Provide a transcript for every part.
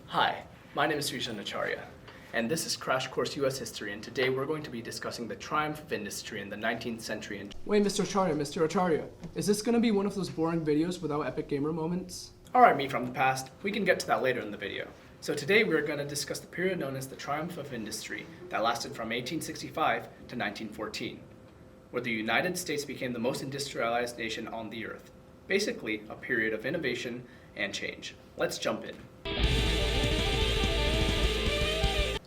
Hi, my name is Srishan Acharya, and this is Crash Course US History, and today we're going to be discussing the triumph of industry in the 19th century. Wait, Mr. Acharya, is this gonna be one of those boring videos without epic gamer moments? Alright, me from the past, we can get to that later in the video. So today we're going to discuss the period known as the triumph of industry that lasted from 1865 to 1914, where the United States became the most industrialized nation on the earth. Basically, a period of innovation and change. Let's jump in.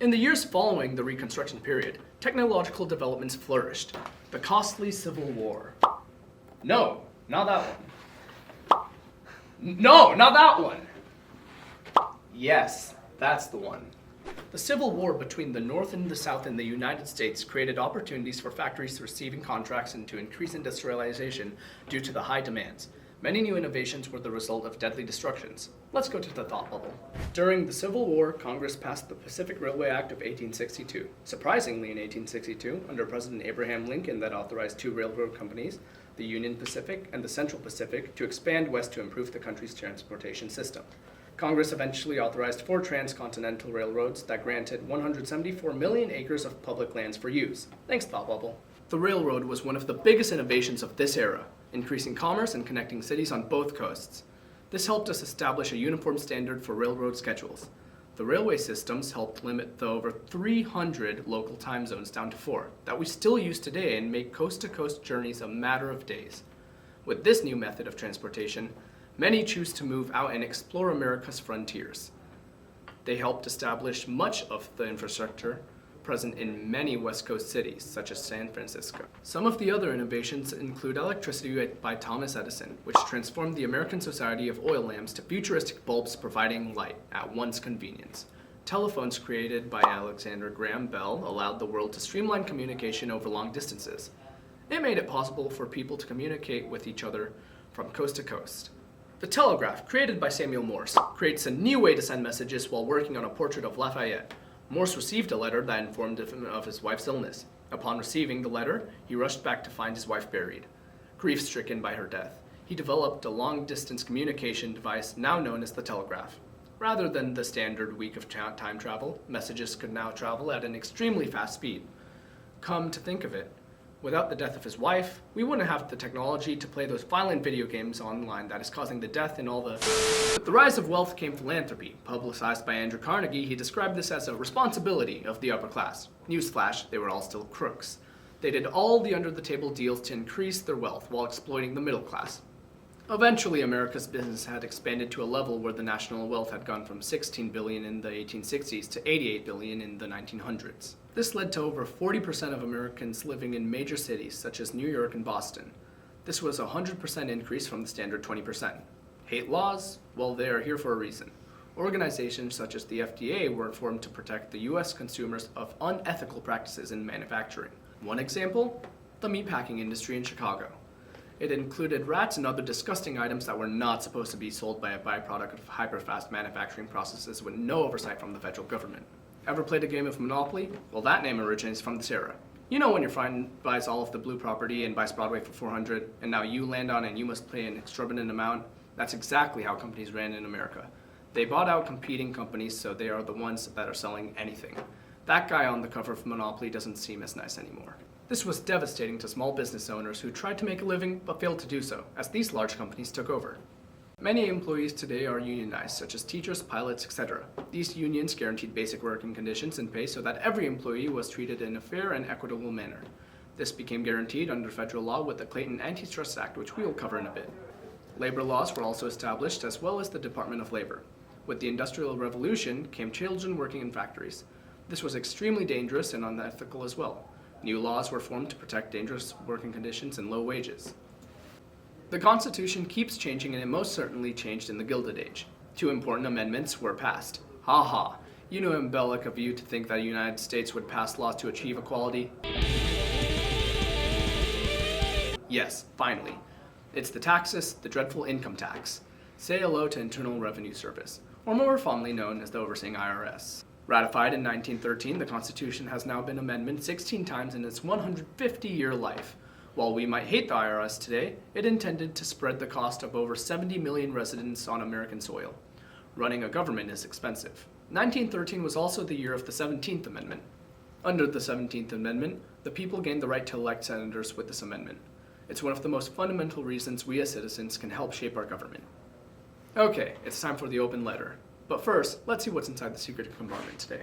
In the years following the Reconstruction period, technological developments flourished. The costly Civil War. No, not that one. No, not that one! Yes, that's the one. The Civil War between the North and the South in the United States created opportunities for factories receiving contracts and to increase industrialization due to the high demands. Many new innovations were the result of deadly destructions. Let's go to the thought bubble. During the Civil War, Congress passed the Pacific Railway Act of 1862. Surprisingly, in 1862, under President Abraham Lincoln, that authorized two railroad companies, the Union Pacific and the Central Pacific, to expand west to improve the country's transportation system. Congress eventually authorized 4 transcontinental railroads that granted 174 million acres of public lands for use. Thanks, thought bubble. The railroad was one of the biggest innovations of this era, increasing commerce and connecting cities on both coasts. This helped us establish a uniform standard for railroad schedules. The railway systems helped limit the over 300 local time zones down to 4 that we still use today and make coast-to-coast journeys a matter of days. With this new method of transportation, many choose to move out and explore America's frontiers. They helped establish much of the infrastructure present in many West Coast cities, such as San Francisco. Some of the other innovations include electricity by Thomas Edison, which transformed the American society of oil lamps to futuristic bulbs providing light at one's convenience. Telephones created by Alexander Graham Bell allowed the world to streamline communication over long distances. It made it possible for people to communicate with each other from coast to coast. The Telegraph, created by Samuel Morse, creates a new way to send messages while working on a portrait of Lafayette. Morse received a letter that informed him of his wife's illness. Upon receiving the letter, he rushed back to find his wife buried. Grief-stricken by her death, he developed a long-distance communication device now known as the telegraph. Rather than the standard week of time travel, messages could now travel at an extremely fast speed. Come to think of it, without the death of his wife, we wouldn't have the technology to play those violent video games online that is causing the death in all the... With the rise of wealth came philanthropy. Publicized by Andrew Carnegie, he described this as a responsibility of the upper class. Newsflash, they were all still crooks. They did all the under-the-table deals to increase their wealth while exploiting the middle class. Eventually, America's business had expanded to a level where the national wealth had gone from $16 billion in the 1860s to $88 billion in the 1900s. This led to over 40% of Americans living in major cities such as New York and Boston. This was a 100% increase from the standard 20%. Hate laws? Well, they are here for a reason. Organizations such as the FDA were formed to protect the US consumers of unethical practices in manufacturing. One example? The meatpacking industry in Chicago. It included rats and other disgusting items that were not supposed to be sold by a byproduct of hyper-fast manufacturing processes with no oversight from the federal government. Ever played a game of Monopoly? Well, that name originates from this era. You know when your friend buys all of the blue property and buys Broadway for $400, and now you land on it and you must pay an exorbitant amount? That's exactly how companies ran in America. They bought out competing companies, so they are the ones that are selling anything. That guy on the cover of Monopoly doesn't seem as nice anymore. This was devastating to small business owners who tried to make a living but failed to do so, as these large companies took over. Many employees today are unionized, such as teachers, pilots, etc. These unions guaranteed basic working conditions and pay so that every employee was treated in a fair and equitable manner. This became guaranteed under federal law with the Clayton Antitrust Act, which we will cover in a bit. Labor laws were also established, as well as the Department of Labor. With the Industrial Revolution came children working in factories. This was extremely dangerous and unethical as well. New laws were formed to protect dangerous working conditions and low wages. The Constitution keeps changing, and it most certainly changed in the Gilded Age. 2 important amendments were passed. Ha ha, you know embellic of you to think that the United States would pass laws to achieve equality. Yes, finally. It's the taxes, the dreadful income tax. Say hello to Internal Revenue Service, or more fondly known as the overseeing IRS. Ratified in 1913, the Constitution has now been amended 16 times in its 150-year life. While we might hate the IRS today, it intended to spread the cost of over 70 million residents on American soil. Running a government is expensive. 1913 was also the year of the 17th Amendment. Under the 17th Amendment, the people gained the right to elect senators with this amendment. It's one of the most fundamental reasons we as citizens can help shape our government. Okay, it's time for the open letter. But first, let's see what's inside the secret compartment today.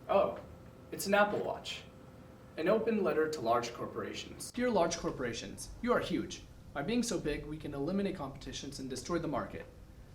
Oh, it's an Apple Watch. An open letter to large corporations. Dear large corporations, you are huge. By being so big, we can eliminate competitions and destroy the market.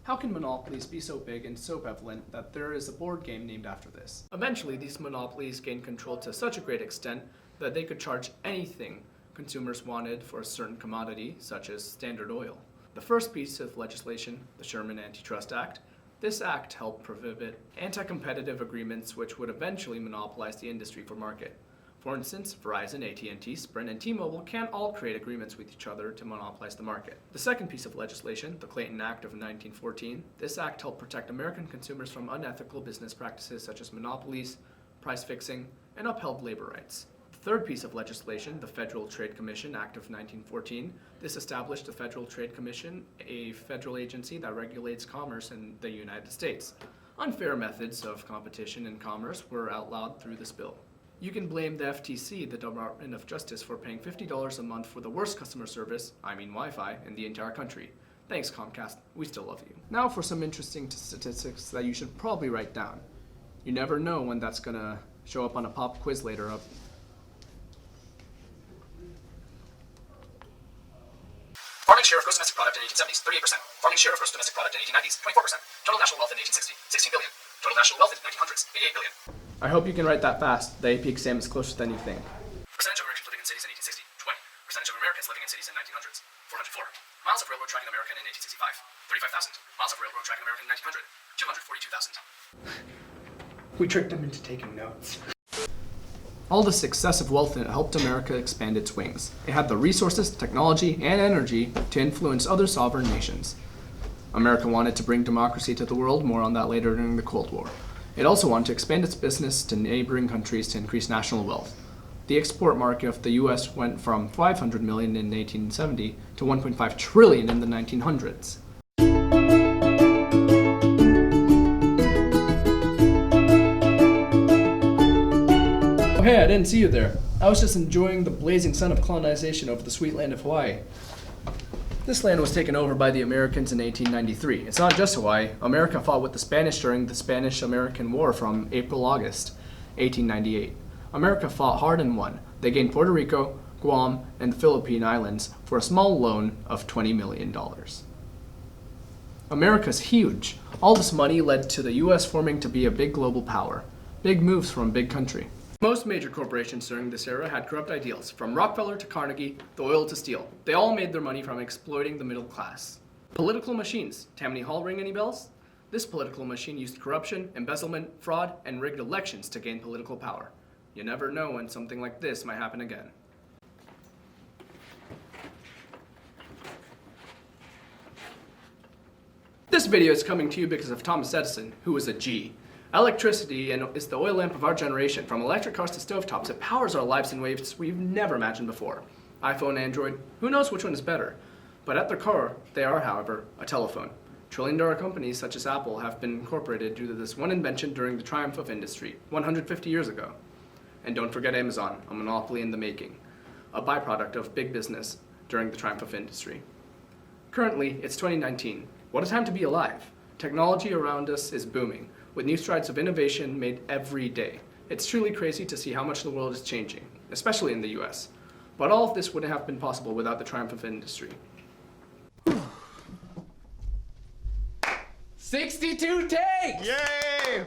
How can monopolies be so big and so prevalent that there is a board game named after this? Eventually, these monopolies gained control to such a great extent that they could charge anything consumers wanted for a certain commodity, such as Standard Oil. The first piece of legislation, the Sherman Antitrust Act, this act helped prohibit anti-competitive agreements which would eventually monopolize the industry for market. For instance, Verizon, AT&T, Sprint, and T-Mobile can't all create agreements with each other to monopolize the market. The second piece of legislation, the Clayton Act of 1914, this act helped protect American consumers from unethical business practices such as monopolies, price fixing, and upheld labor rights. The third piece of legislation, the Federal Trade Commission Act of 1914, this established the Federal Trade Commission, a federal agency that regulates commerce in the United States. Unfair methods of competition in commerce were outlawed through this bill. You can blame the FTC, the Department of Justice, for paying $50 a month for the worst customer service, Wi-Fi, in the entire country. Thanks, Comcast. We still love you. Now for some interesting statistics that you should probably write down. You never know when that's gonna show up on a pop quiz later up. Farming share of gross domestic product in 1870s, 38%. Farming share of gross domestic product in 1890s, 24%. Total national wealth in 1860, 16 billion. Total national wealth in 1900s, 88 billion. I hope you can write that fast. The AP exam is closer than you think. Percentage of Americans living in cities in 1860, 20. Percentage of Americans living in cities in 1900s, 404. Miles of railroad track in America in 1865, 35,000. Miles of railroad track in America in 1900, 242,000. We tricked them into taking notes. All this excessive wealth helped America expand its wings. It had the resources, technology, and energy to influence other sovereign nations. America wanted to bring democracy to the world, more on that later during the Cold War. It also wanted to expand its business to neighboring countries to increase national wealth. The export market of the US went from 500 million in 1870 to 1.5 trillion in the 1900s. Oh hey, I didn't see you there. I was just enjoying the blazing sun of colonization over the sweet land of Hawaii. This land was taken over by the Americans in 1893. It's not just Hawaii. America fought with the Spanish during the Spanish-American War from April-August 1898. America fought hard and won. They gained Puerto Rico, Guam, and the Philippine Islands for a small loan of $20 million. America's huge. All this money led to the US forming to be a big global power. Big moves from a big country. Most major corporations during this era had corrupt ideals, from Rockefeller to Carnegie, the oil to steel. They all made their money from exploiting the middle class. Political machines. Tammany Hall ring any bells? This political machine used corruption, embezzlement, fraud, and rigged elections to gain political power. You never know when something like this might happen again. This video is coming to you because of Thomas Edison, who was a G. Electricity is the oil lamp of our generation. From electric cars to stovetops, it powers our lives in ways we've never imagined before. iPhone, Android, who knows which one is better? But at their core, they are, however, a telephone. Trillion-dollar companies such as Apple have been incorporated due to this one invention during the triumph of industry, 150 years ago. And don't forget Amazon, a monopoly in the making, a byproduct of big business during the triumph of industry. Currently, it's 2019. What a time to be alive. Technology around us is booming, with new strides of innovation made every day. It's truly crazy to see how much the world is changing, especially in the US. But all of this wouldn't have been possible without the triumph of industry. 62 takes! Yay!